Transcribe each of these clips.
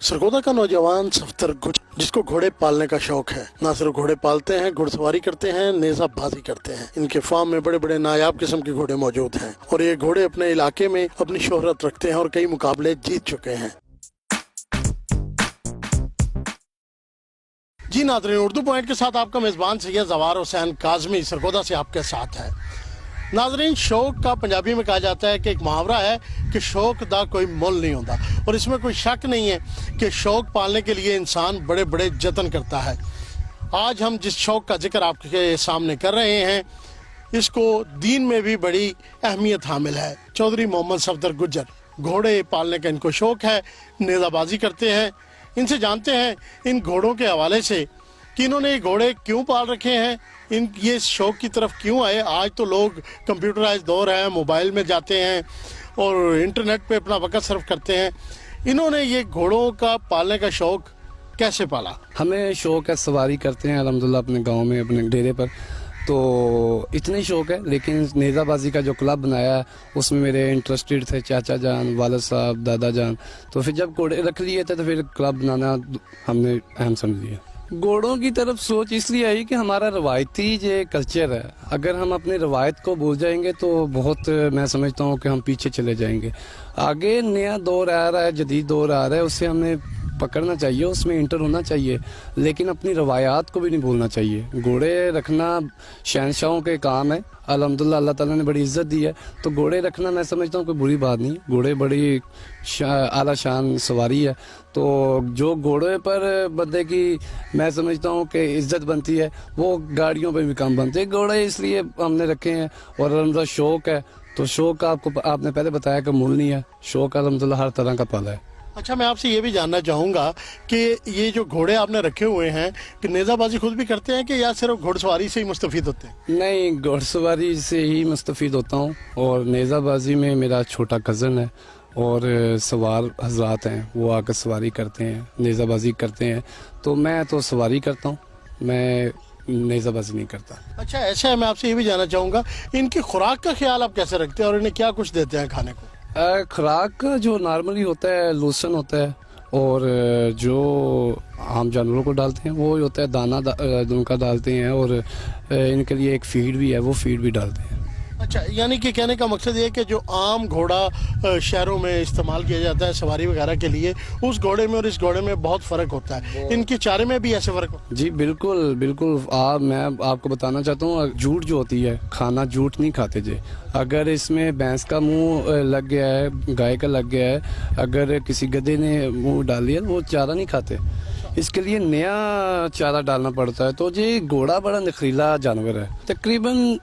सरगोदा का नौजवान सफदर गुजर, जिसको घोड़े पालने का शौक है, ना सिर्फ घोड़े पालते हैं, घुड़सवारी करते हैं, नेजाबाजी करते हैं। इनके फार्म में बड़े बड़े नायाब किस्म के घोड़े मौजूद हैं और ये घोड़े अपने इलाके में अपनी शोहरत रखते हैं और कई मुकाबले जीत चुके हैं। जी नाज़रीन, उर्दू पॉइंट के साथ आपका मेज़बान सैयद ज़वार हुसैन काज़मी सरगोदा से आपके साथ है। नाज़रीन, शौक का पंजाबी में कहा जाता है कि एक मुहावरा है कि शौक दा कोई मोल नहीं होता, और इसमें कोई शक नहीं है कि शौक पालने के लिए इंसान बड़े बड़े जतन करता है। आज हम जिस शौक का जिक्र आपके सामने कर रहे हैं, इसको दीन में भी बड़ी अहमियत हामिल है। चौधरी मोहम्मद सफदर गुजर, घोड़े पालने का इनको शौक है, नेज़ाबाजी करते हैं। इनसे जानते हैं इन घोड़ों के हवाले से कि इन्होंने ये घोड़े क्यों पाल रखे हैं, इन ये शौक की तरफ क्यों आए। आज तो लोग कंप्यूटराइज दौर है, मोबाइल में जाते हैं और इंटरनेट पे अपना वक्त सर्फ करते हैं। इन्होंने ये घोड़ों का पालने का शौक कैसे पाला? हमें शौक है, सवारी करते हैं अल्हम्दुलिल्लाह अपने गांव में, अपने डेरे पर, तो इतना ही शौक है। लेकिन नेज़ाबाजी का जो क्लब बनाया है उसमें मेरे इंटरेस्टेड थे चाचा जान, वालिद साहब, दादा जान, तो फिर जब घोड़े रख लिए थे तो फिर क्लब बनाना हमने अहम समझ लिया। घोड़ों की तरफ सोच इसलिए आई कि हमारा रवायती जो कल्चर है, अगर हम अपनी रवायत को भूल जाएंगे तो बहुत, मैं समझता हूँ कि हम पीछे चले जाएंगे। आगे नया दौर आ रहा है, जदीद दौर आ रहा है, उससे हमें पकड़ना चाहिए, उसमें इंटर होना चाहिए, लेकिन अपनी रवायात को भी नहीं भूलना चाहिए। घोड़े रखना शहनशाहों के काम है, अल्हम्दुलिल्लाह अल्लाह ताला ने बड़ी इज्जत दी है, तो घोड़े रखना मैं समझता हूँ कोई बुरी बात नहीं। घोड़े बड़ी आला शान सवारी है, तो जो घोड़े पर बंदे की मैं समझता हूँ कि इज्जत बनती है, वो गाड़ियों पे भी कम बनते हैं। घोड़े इसलिए हमने रखे हैं और अल्हम्दुलिल्लाह शौक है, तो शौक का आपने पहले बताया कि मूल नहीं है, शौक अल्हम्दुलिल्लाह हर तरह का पाला है। अच्छा, मैं आपसे ये भी जानना चाहूँगा कि ये जो घोड़े आपने रखे हुए हैं, कि नेज़ाबाजी खुद भी करते हैं कि या सिर्फ घुड़सवारी से ही मुस्तफ़ीद होते हैं? नहीं, घुड़सवारी से ही मुस्तफ़ीद होता हूँ, और नेज़ाबाजी में मेरा छोटा कज़न है और सवार हजरात हैं, वो आकर सवारी करते हैं, नेज़ाबाजी करते हैं, तो मैं तो सवारी करता हूँ, मैं नेज़ाबाजी नहीं करता। अच्छा, ऐसा है, मैं आपसे ये भी जानना चाहूँगा इनकी खुराक का ख्याल आप कैसे रखते हैं और इन्हें क्या कुछ देते हैं खाने को? खुराक जो नॉर्मली होता है लोसन होता है, और जो आम जानवरों को डालते हैं वो होता है दाना उनका डालते हैं, और इनके लिए एक फीड भी है, वो फीड भी डालते हैं। अच्छा, यानी कि कहने का मकसद ये है कि जो आम घोड़ा शहरों में इस्तेमाल किया जाता है सवारी वगैरह के लिए, उस घोड़े में और इस घोड़े में बहुत फ़र्क होता है। इनके चारे में भी ऐसे फ़र्क होता है? जी बिल्कुल बिल्कुल। मैं आपको बताना चाहता हूँ, जूट जो होती है, खाना जूट नहीं खाते जे। अगर इसमें भैंस का मुंह लग गया है, गाय का लग गया है, अगर किसी गधे ने मुंह डाल लिया, वो चारा नहीं खाते, इसके लिए नया चारा डालना पड़ता है। तो जी घोड़ा बड़ा नखरीला जानवर है। तकरीबन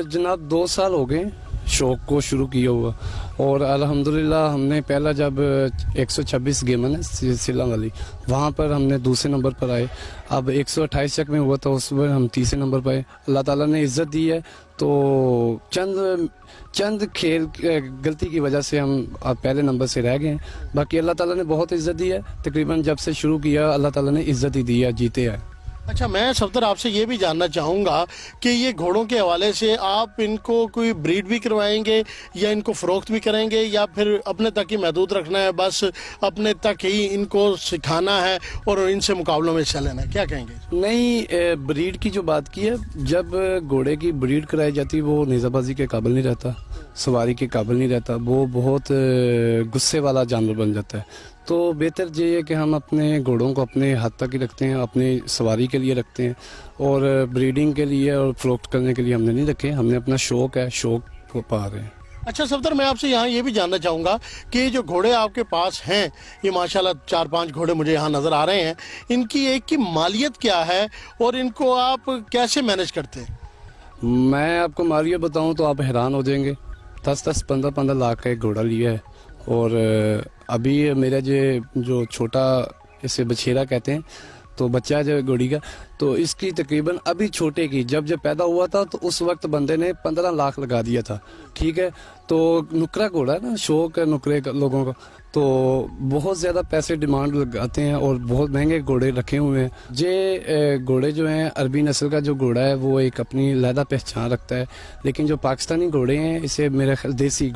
जनाब 2 साल हो गए शौक को शुरू किया हुआ, और अल्हम्दुलिल्लाह हमने पहला जब 126 गेमन है सिला वाली, वहाँ पर हमने दूसरे नंबर पर आए। अब 128 तक में हुआ था, उस पर हम तीसरे नंबर पर आए। अल्लाह ताला ने इज्जत दी है, तो चंद खेल गलती की वजह से हम अब पहले नंबर से रह गए हैं। बाकी अल्लाह ताला ने बहुत इज्जत दी है, तकरीबन जब से शुरू किया अल्लाह ताला ने इज्जत ही दी है, जीते हैं। अच्छा, मैं सफदर आपसे ये भी जानना चाहूँगा कि ये घोड़ों के हवाले से आप इनको कोई ब्रीड भी करवाएंगे या इनको फ़रोख्त भी करेंगे, या फिर अपने तक ही महदूद रखना है, बस अपने तक ही इनको सिखाना है और इनसे मुकाबलों में हिस्सा लेना है? क्या कहेंगे? नहीं, ब्रीड की जो बात की है, जब घोड़े की ब्रीड कराई जाती है वो नेज़ाबाजी के काबिल नहीं रहता, सवारी के काबिल नहीं रहता, वो बहुत गुस्से वाला जानवर बन जाता है। तो बेहतर ये है कि हम अपने घोड़ों को अपने हाथ तक ही रखते हैं, अपनी सवारी के लिए रखते हैं, और ब्रीडिंग के लिए और फ़रोख्त करने के लिए हमने नहीं रखे। हमने अपना शौक है, शौक को पा रहे हैं। अच्छा सफदर, मैं आपसे यहाँ ये भी जानना चाहूँगा कि जो घोड़े आपके पास हैं, ये माशाल्लाह 4-5 घोड़े मुझे यहाँ नज़र आ रहे हैं, इनकी एक की मालियत क्या है और इनको आप कैसे मैनेज करते हैं? मैं आपको मालियत बताऊँ तो आप हैरान हो जाएंगे। 10-10, 15-15 लाख का एक घोड़ा लिया है, और अभी मेरा जो छोटा, इसे बछेरा कहते हैं, तो बच्चा जो घोड़ी का, तो इसकी तकरीबन अभी छोटे की जब पैदा हुआ था तो उस वक्त बंदे ने 15 लाख लगा दिया था, ठीक है। तो नुकरा घोड़ा है ना, शौक है नुकरे लोगों का, तो बहुत ज़्यादा पैसे डिमांड लगाते हैं और बहुत महंगे घोड़े रखे हुए हैं। ये घोड़े जो हैं, अरबी नस्ल का जो घोड़ा है वो एक अपनी अलहदा पहचान रखता है, लेकिन जो पाकिस्तानी घोड़े हैं इसे मेरा ख्याल देसी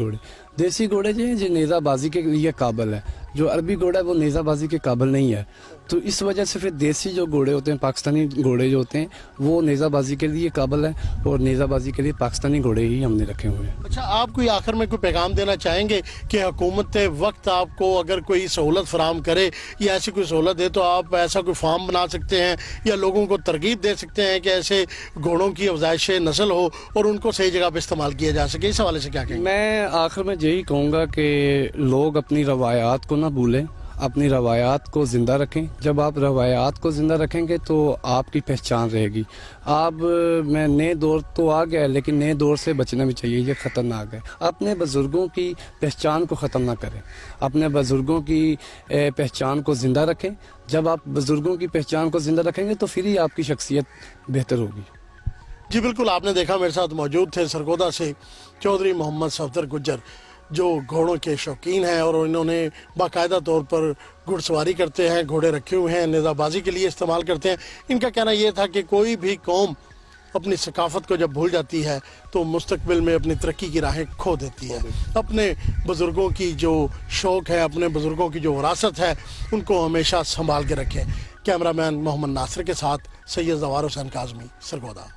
घोड़े जो हैं ये नेज़ाबाजी के लिए काबिल है। जो अरबी घोड़ा है वो नेज़ाबाजी के काबिल नहीं है, तो इस वजह से फिर देसी जो घोड़े होते हैं, पाकिस्तानी घोड़े जो होते हैं वो नेज़ाबाजी के लिए काबिल है, और नेज़ाबाजी के लिए पाकिस्तानी घोड़े ही हमने रखे हुए हैं। अच्छा, आप कोई आखिर में कोई पैगाम देना चाहेंगे कि हुकूमत वक्त आपको अगर कोई सहूलत फराम करे या ऐसी कोई सहूलत दे तो आप ऐसा कोई फार्म बना सकते हैं या लोगों को तरगीब दे सकते हैं कि ऐसे घोड़ों की अफजाइश नस्ल हो और उनको सही जगह पर इस्तेमाल किया जा सके? इस हवाले से क्या कहेंगे? मैं आखिर में यही कहूँगा कि लोग अपनी रवायात को ना भूलें, अपनी रवायात को ज़िंदा रखें। जब आप रवायात को ज़िंदा रखेंगे तो आपकी पहचान रहेगी। मैं नए दौर तो आ गया है, लेकिन नए दौर से बचना भी चाहिए, ये ख़तरनाक है। अपने बुज़ुर्गों की पहचान को ख़त्म ना करें, अपने बुज़ुर्गों की पहचान को ज़िंदा रखें। जब आप बुज़ुर्गों की पहचान को ज़िंदा रखेंगे तो फिर ही आपकी शख्सियत बेहतर होगी। जी बिल्कुल, आपने देखा मेरे साथ मौजूद थे सरगोदा से चौधरी मोहम्मद सफदर गुज्जर, जो घोड़ों के शौकीन हैं और इन्होंने बाकायदा तौर पर घुड़सवारी करते हैं, घोड़े रखे हुए हैं, नेज़ाबाजी के लिए इस्तेमाल करते हैं। इनका कहना यह था कि कोई भी कौम अपनी सकाफत को जब भूल जाती है तो मुस्तकबिल में अपनी तरक्की की राहें खो देती है। अपने बुज़ुर्गों की जो शौक़ है, अपने बुज़ुर्गों की जो विरासत है, उनको हमेशा संभाल के रखें। कैमरामैन मोहम्मद नासिर के साथ सैयद ज़वार हुसैन काज़मी, सरगोदा।